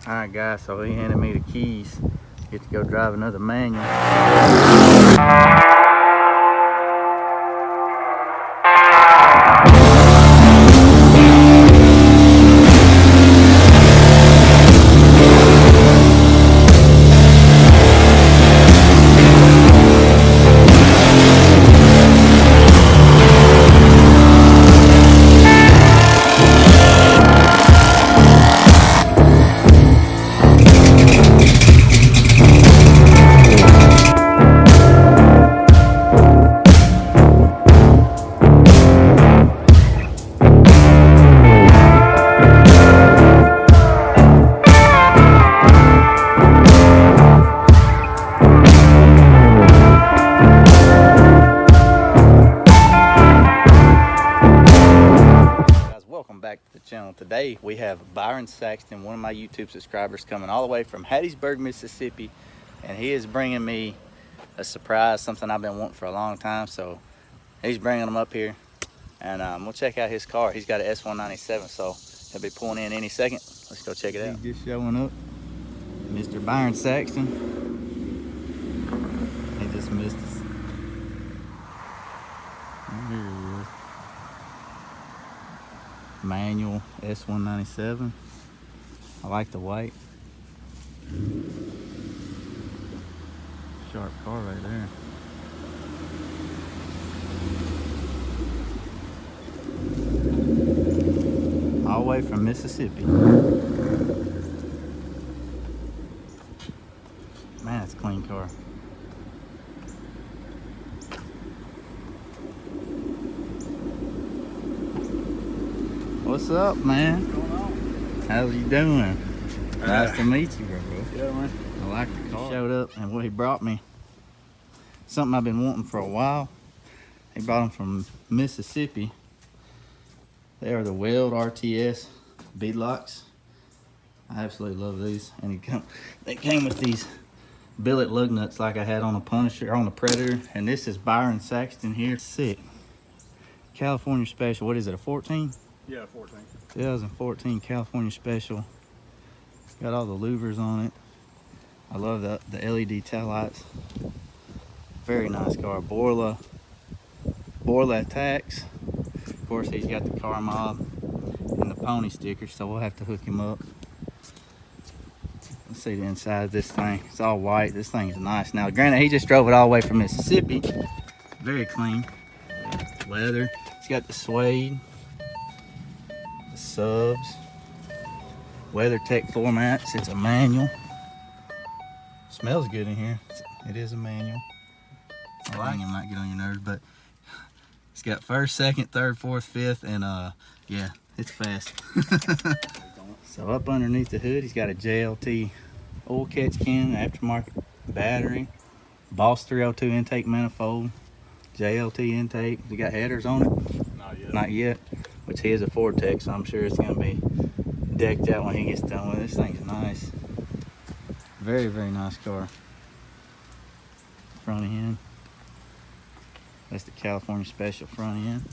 Alright guys, so he handed me the keys. Get to go drive another manual. Welcome back to the channel. Today we have Byron Saxton, one of my YouTube subscribers, coming all the way from Hattiesburg, Mississippi, and he is bringing me a surprise, something I've been wanting for a long time. So he's bringing them up here, and we'll check out his car. He's got an S197, so he'll be pulling in any second. Let's go check it out. He's just showing up, Mr. Byron Saxton. He just missed us. Here he is. Manual S197. I like the white. Sharp car right there. All the way from Mississippi. Man, it's a clean car. What's up, man? What's going on? How's you doing? Nice to meet you, bro. Yeah, man. I like the car. He showed up, and what he brought me, something I've been wanting for a while. He brought them from Mississippi. They are the Weld RTS beadlocks. I absolutely love these. And they came with these billet lug nuts like I had on the Punisher, on the Predator. And this is Byron Saxton here. Sick. California Special. What is it, a 14? Yeah, 14. 2014 California Special. Got all the louvers on it. I love the LED tail lights. Very nice car. Borla tax. Of course, he's got the car mob and the pony sticker, so we'll have to hook him up. Let's see the inside of this thing. It's all white. This thing is nice. Now, granted, he just drove it all the way from Mississippi. Very clean. Leather. It's got the suede. Subs, WeatherTech floor mats. It's a manual. Smells good in here. It is a manual. I like it. Might get on your nerves, but it's got first, second, third, fourth, fifth, and yeah, it's fast. So up underneath the hood, he's got a JLT oil catch can, aftermarket battery, Boss 302 intake manifold, JLT intake. He got headers on it? Not yet. Not yet. Which he is a Ford Tech, so I'm sure it's gonna be decked out when he gets done with it. This thing's nice. Very, very nice car. Front end. That's the California Special front end.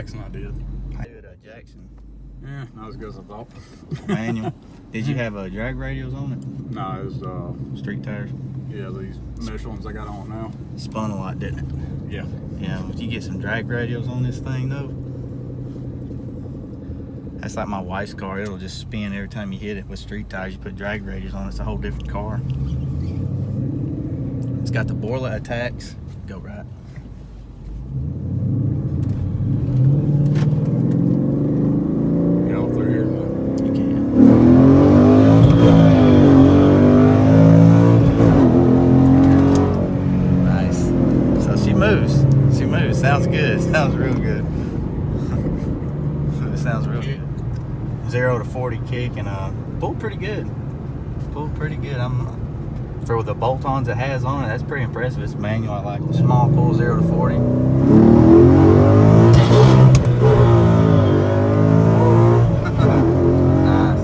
Jackson, I did. Jackson. Yeah, not as good as I thought. Manual. Did you have drag radios on it? No, it was Street tires. yeah, these mesh ones I got on now. Spun a lot, didn't it? Yeah. Yeah, if you get some drag radios on this thing though, that's like my wife's car. It'll just spin every time you hit it with street tires. You put drag radios on, it's a whole different car. It's got the Borla attacks. Go right. Get all through here. You can. Nice. So she moves. She moves. Sounds good. Sounds real good. It sounds real good. 0 to 40 kick and pulled pretty good. Pulled pretty good. For the bolt-ons it has on it, that's pretty impressive. It's manual. I like the small pull 0 to 40. Nice.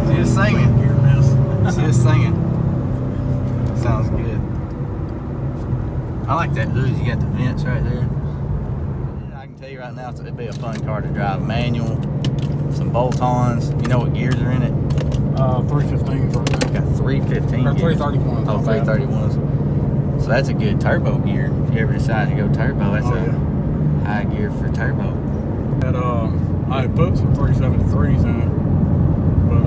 She is singing. She is singing. Sounds good. I like that hood. You got the vents right there. I can tell you right now, it'd be a fun car to drive. Manual, some bolt-ons. You know what gears are in it? 315 right now. Got 315. Or 331. Oh, 331s. So that's a good turbo gear. If you ever decide to go turbo, that's high gear for turbo. And, I had put some 373s in it, but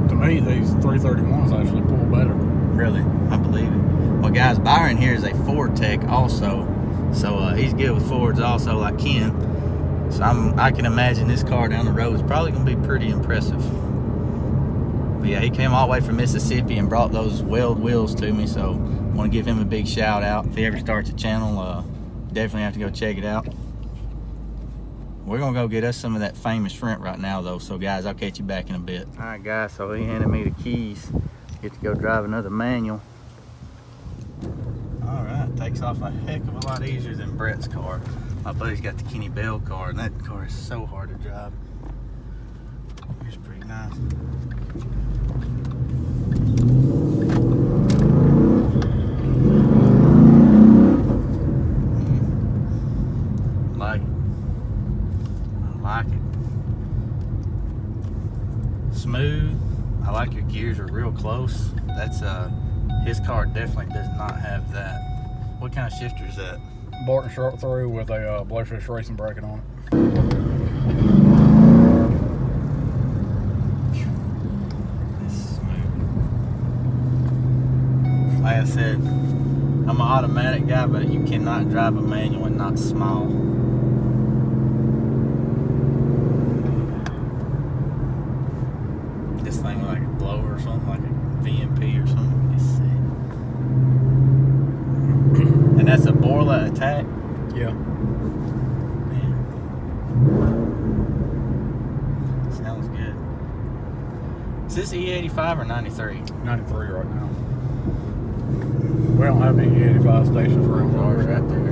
to me, these 331s actually pull better. Really? I believe it. Well, guys, Byron here is a Ford tech also. So he's good with Fords also, like Ken. So I can imagine this car down the road is probably going to be pretty impressive. But yeah, he came all the way from Mississippi and brought those weld wheels to me. So I want to give him a big shout out. If he ever starts a channel, definitely have to go check it out. We're going to go get us some of that famous shrimp right now though. So guys, I'll catch you back in a bit. All right guys, so he handed me the keys. Get to go drive another manual. All right, takes off a heck of a lot easier than Brett's car. My buddy's got the Kenny Bell car, and that car is so hard to drive. It's pretty nice. Like it. I like it. Smooth. I like your gears are real close. That's his car definitely does not have that. What kind of shifter is that? Barton short through with a Blowfish racing bracket on it. That's smooth. Like I said, I'm an automatic guy, but you cannot drive a manual and not smile. This thing like a blower or something, like a VMP or something. It's sick. And that's a Borla attack? Yeah. Man. Sounds good. Is this E85 or 93? 93 right now. We don't have any 85 stations around Cars here. right there.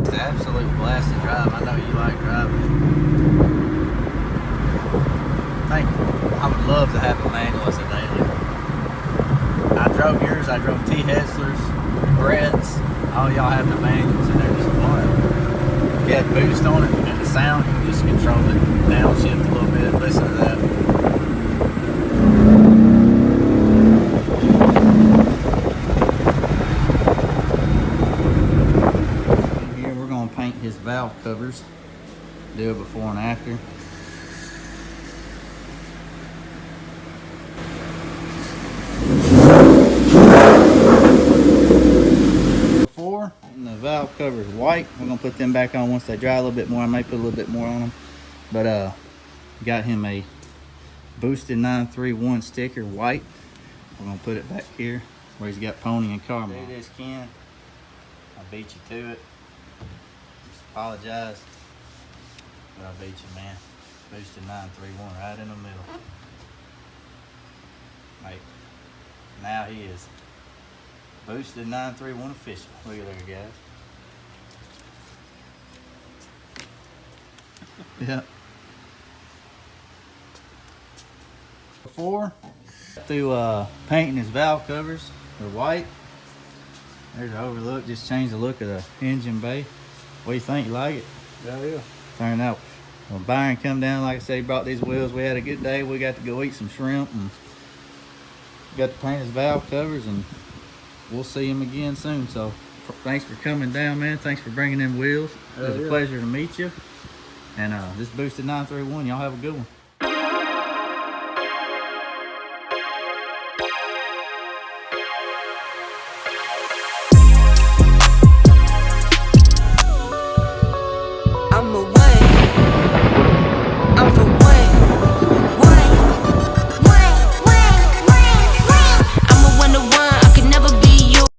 It's an absolute blast to drive. I know you like driving. I would love to have a manual as a daily. I drove yours, I drove T. Hessler's, Brett's. All y'all have the manuals and they're just fun. If you had boost on it and the sound, you can just control it, downshift a little bit, listen to that. Here we're going to paint his valve covers, do it before and after. And the valve cover is white. We're gonna put them back on once they dry a little bit more. I may put a little bit more on them, but got him a boosted 931 sticker, white. We're gonna put it back here where he's got Pony and Karma. Do this, Ken. I beat you to it. Just apologize, but I beat you, man. Boosted 931 right in the middle. Like now he is. Boosted 931 official. Look at there, guys. Yep. Before, through painting his valve covers, they're white. There's the overlook. Just changed the look of the engine bay. What do you think? You like it? Yeah. Turned out. Well, Byron come down, like I said, he brought these wheels. We had a good day. We got to go eat some shrimp and got to paint his valve covers, and we'll see him again soon. So thanks for coming down, man. Thanks for bringing in wheels. It was a pleasure to meet you. And this Boosted 931, y'all have a good one.